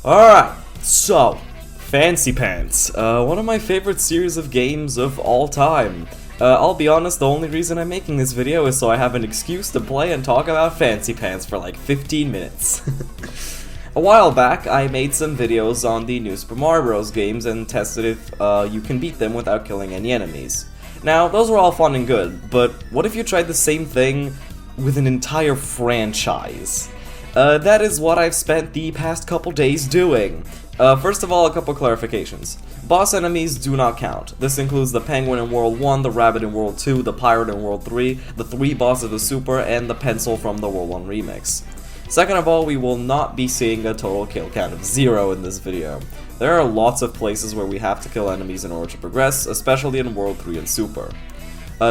Alright, so, Fancy Pants, one of my favorite series of games of all time. I'll be honest, the only reason I'm making this video is so I have an excuse to play and talk about Fancy Pants for like 15 minutes. A while back, I made some videos on the new Super Mario Bros. Games and tested if you can beat them without killing any enemies. Now, those were all fun and good, but what if you tried the same thing with an entire franchise? That is what I've spent the past couple days doing. First of all, a couple clarifications. Boss enemies do not count. This includes the Penguin in World 1, the Rabbit in World 2, the Pirate in World 3, the 3 bosses of Super, and the Pencil from the World 1 remix. Second of all, we will not be seeing a total kill count of 0 in this video. There are lots of places where we have to kill enemies in order to progress, especially in World 3 and Super.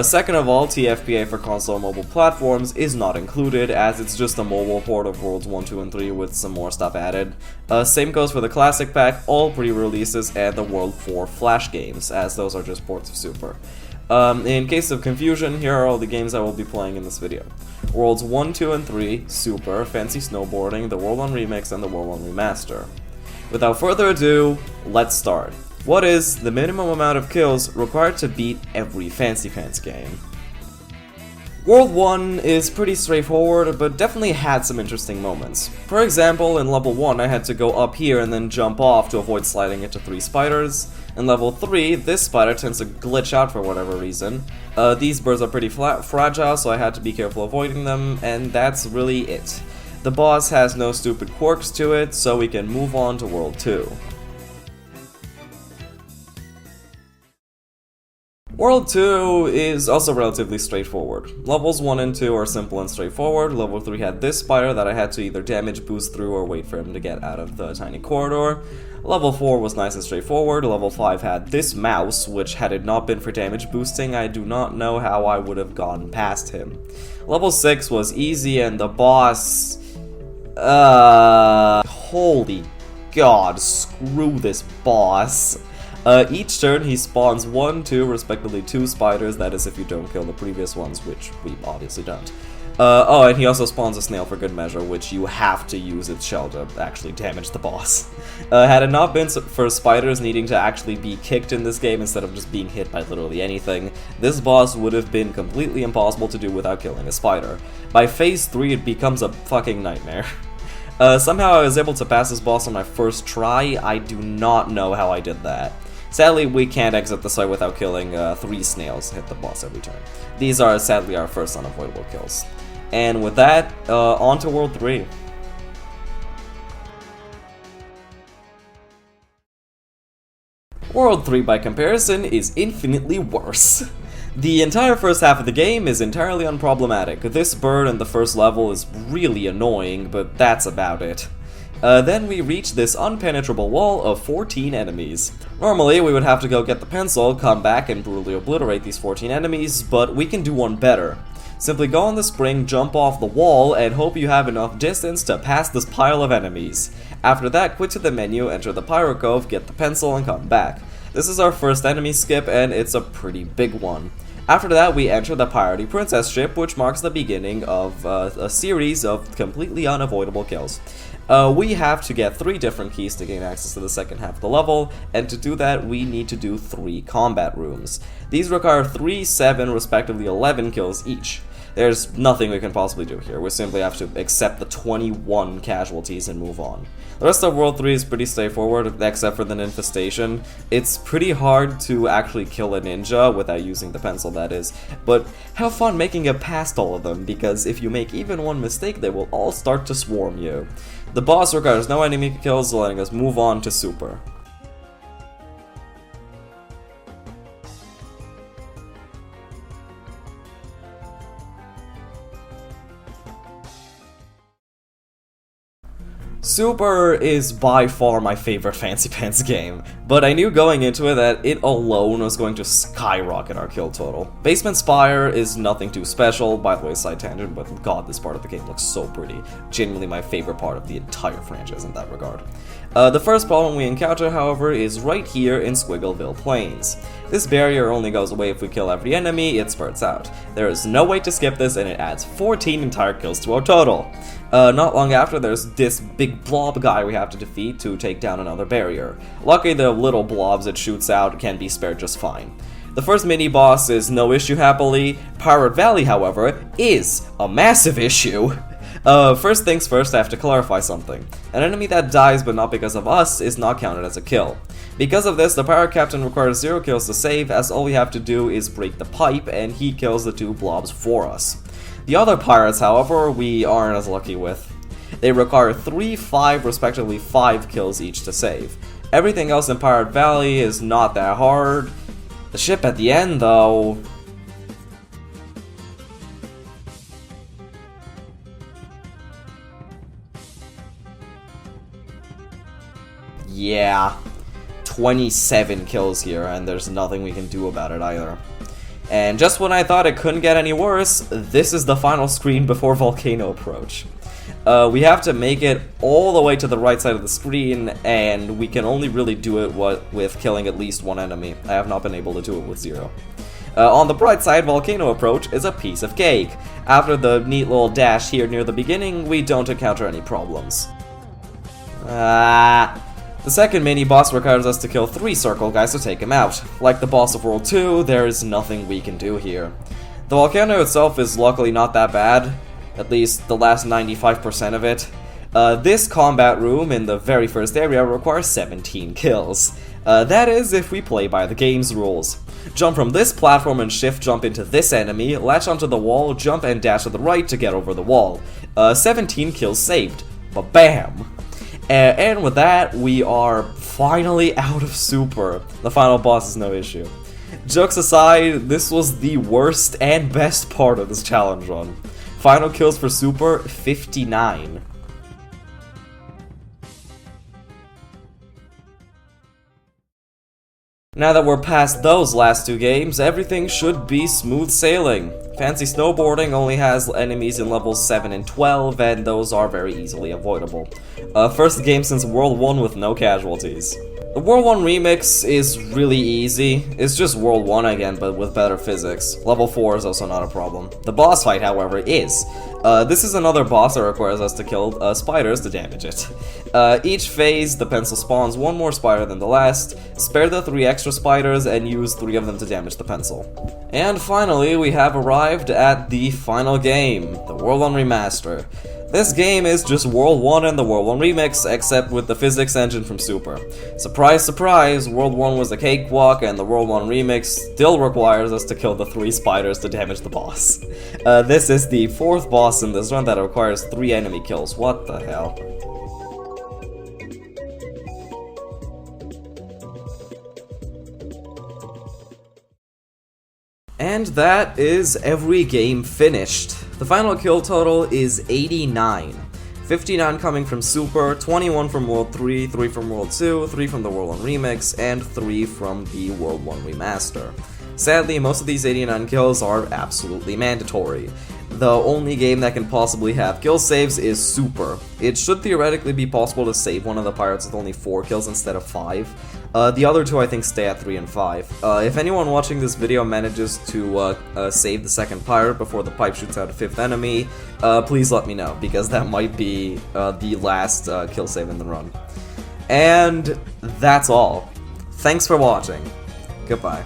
Second of all, TFPA for console and mobile platforms is not included, as it's just a mobile port of Worlds 1, 2, and 3 with some more stuff added. Same goes for the Classic Pack, all pre-releases, and the World 4 Flash games, as those are just ports of Super. In case of confusion, here are all the games I will be playing in this video. Worlds 1, 2, and 3, Super, Fancy Snowboarding, the World 1 Remix, and the World 1 Remaster. Without further ado, let's start. What is the minimum amount of kills required to beat every Fancy Pants game? World 1 is pretty straightforward, but definitely had some interesting moments. For example, in level 1 I had to go up here and then jump off to avoid sliding into 3 spiders. In level 3, this spider tends to glitch out for whatever reason. These birds are pretty fragile, so I had to be careful avoiding them, and that's really it. The boss has no stupid quirks to it, so we can move on to World 2. World 2 is also relatively straightforward. Levels 1 and 2 are simple and straightforward. Level 3 had this spider that I had to either damage boost through or wait for him to get out of the tiny corridor. Level 4 was nice and straightforward. Level 5 had this mouse, which had it not been for damage boosting, I do not know how I would have gone past him. Level 6 was easy, and the boss... holy god, screw this boss. Each turn he spawns 1, 2, respectively 2 spiders, that is if you don't kill the previous ones, which we obviously don't. Oh, and he also spawns a snail for good measure, which you have to use its shell to actually damage the boss. Had it not been for spiders needing to actually be kicked in this game instead of just being hit by literally anything, this boss would have been completely impossible to do without killing a spider. By phase 3 it becomes a fucking nightmare. Somehow I was able to pass this boss on my first try. I do not know how I did that. Sadly, we can't exit the site without killing 3 snails hit the boss every turn. These are sadly our first unavoidable kills. And with that, on to World 3. World 3, by comparison, is infinitely worse. The entire first half of the game is entirely unproblematic. This bird in the first level is really annoying, but that's about it. Then we reach this unpenetrable wall of 14 enemies. Normally, we would have to go get the pencil, come back, and brutally obliterate these 14 enemies, but we can do one better. Simply go on the spring, jump off the wall, and hope you have enough distance to pass this pile of enemies. After that, quit to the menu, enter the Pyro Cove, get the pencil, and come back. This is our first enemy skip, and it's a pretty big one. After that, we enter the Piraty Princess ship, which marks the beginning of a series of completely unavoidable kills. We have to get 3 different keys to gain access to the second half of the level, and to do that we need to do 3 combat rooms. These require 3, 7, respectively 11 kills each. There's nothing we can possibly do here, we simply have to accept the 21 casualties and move on. The rest of World 3 is pretty straightforward, except for the infestation. It's pretty hard to actually kill a ninja without using the pencil, that is, but have fun making it past all of them, because if you make even one mistake they will all start to swarm you. The boss requires no enemy kills, letting us move on to Super. Super is by far my favorite Fancy Pants game, but I knew going into it that it alone was going to skyrocket our kill total. Basement Spire is nothing too special, by the way, side tangent, but god, this part of the game looks so pretty. Genuinely my favorite part of the entire franchise in that regard. The first problem we encounter, however, is right here in Squiggleville Plains. This barrier only goes away if we kill every enemy it spurts out. There is no way to skip this, and it adds 14 entire kills to our total. Not long after, there's this big blob guy we have to defeat to take down another barrier. Luckily, the little blobs it shoots out can be spared just fine. The first mini-boss is no issue, happily. Pirate Valley, however, is a massive issue. First things first, I have to clarify something. An enemy that dies but not because of us is not counted as a kill. Because of this, the pirate captain requires 0 kills to save, as all we have to do is break the pipe and he kills the 2 blobs for us. The other pirates, however, we aren't as lucky with. They require 3, 5, respectively 5 kills each to save. Everything else in Pirate Valley is not that hard. The ship at the end, though... yeah. 27 kills here, and there's nothing we can do about it either. And just when I thought it couldn't get any worse, this is the final screen before Volcano Approach. We have to make it all the way to the right side of the screen, and we can only really do it with killing at least 1 enemy. I have not been able to do it with 0. On the bright side, Volcano Approach is a piece of cake. After the neat little dash here near the beginning, we don't encounter any problems. The second mini-boss requires us to kill 3 circle guys to take him out. Like the boss of World 2, there is nothing we can do here. The volcano itself is luckily not that bad, at least the last 95% of it. This combat room in the very first area requires 17 kills. That is if we play by the game's rules. Jump from this platform and shift jump into this enemy, latch onto the wall, jump and dash to the right to get over the wall. 17 kills saved. Ba-bam! And with that, we are finally out of Super. The final boss is no issue. Jokes aside, this was the worst and best part of this challenge run. Final kills for Super, 59. Now that we're past those last 2 games, everything should be smooth sailing. Fancy Snowboarding only has enemies in levels 7 and 12, and those are very easily avoidable. First game since World 1 with no casualties. The World 1 remix is really easy. It's just World 1 again, but with better physics. Level 4 is also not a problem. The boss fight, however, is. This is another boss that requires us to kill spiders to damage it. Each phase, the pencil spawns 1 more spider than the last. Spare the 3 extra spiders and use 3 of them to damage the pencil. And finally, we have arrived at the final game, the World 1 Remaster. This game is just World 1 and the World 1 Remix, except with the physics engine from Super. Surprise, surprise, World 1 was a cakewalk, and the World 1 Remix still requires us to kill the 3 spiders to damage the boss. This is the 4th boss in this run that requires 3 enemy kills. What the hell? And that is every game finished. The final kill total is 89. 59 coming from Super, 21 from World 3, 3 from World 2, 3 from the World 1 Remix, and 3 from the World 1 Remaster. Sadly, most of these 89 kills are absolutely mandatory. The only game that can possibly have kill saves is Super. It should theoretically be possible to save one of the pirates with only 4 kills instead of 5. The other 2 I think stay at 3 and 5. If anyone watching this video manages to save the second pirate before the pipe shoots out a 5th enemy, please let me know, because that might be the last kill save in the run. And that's all. Thanks for watching. Goodbye.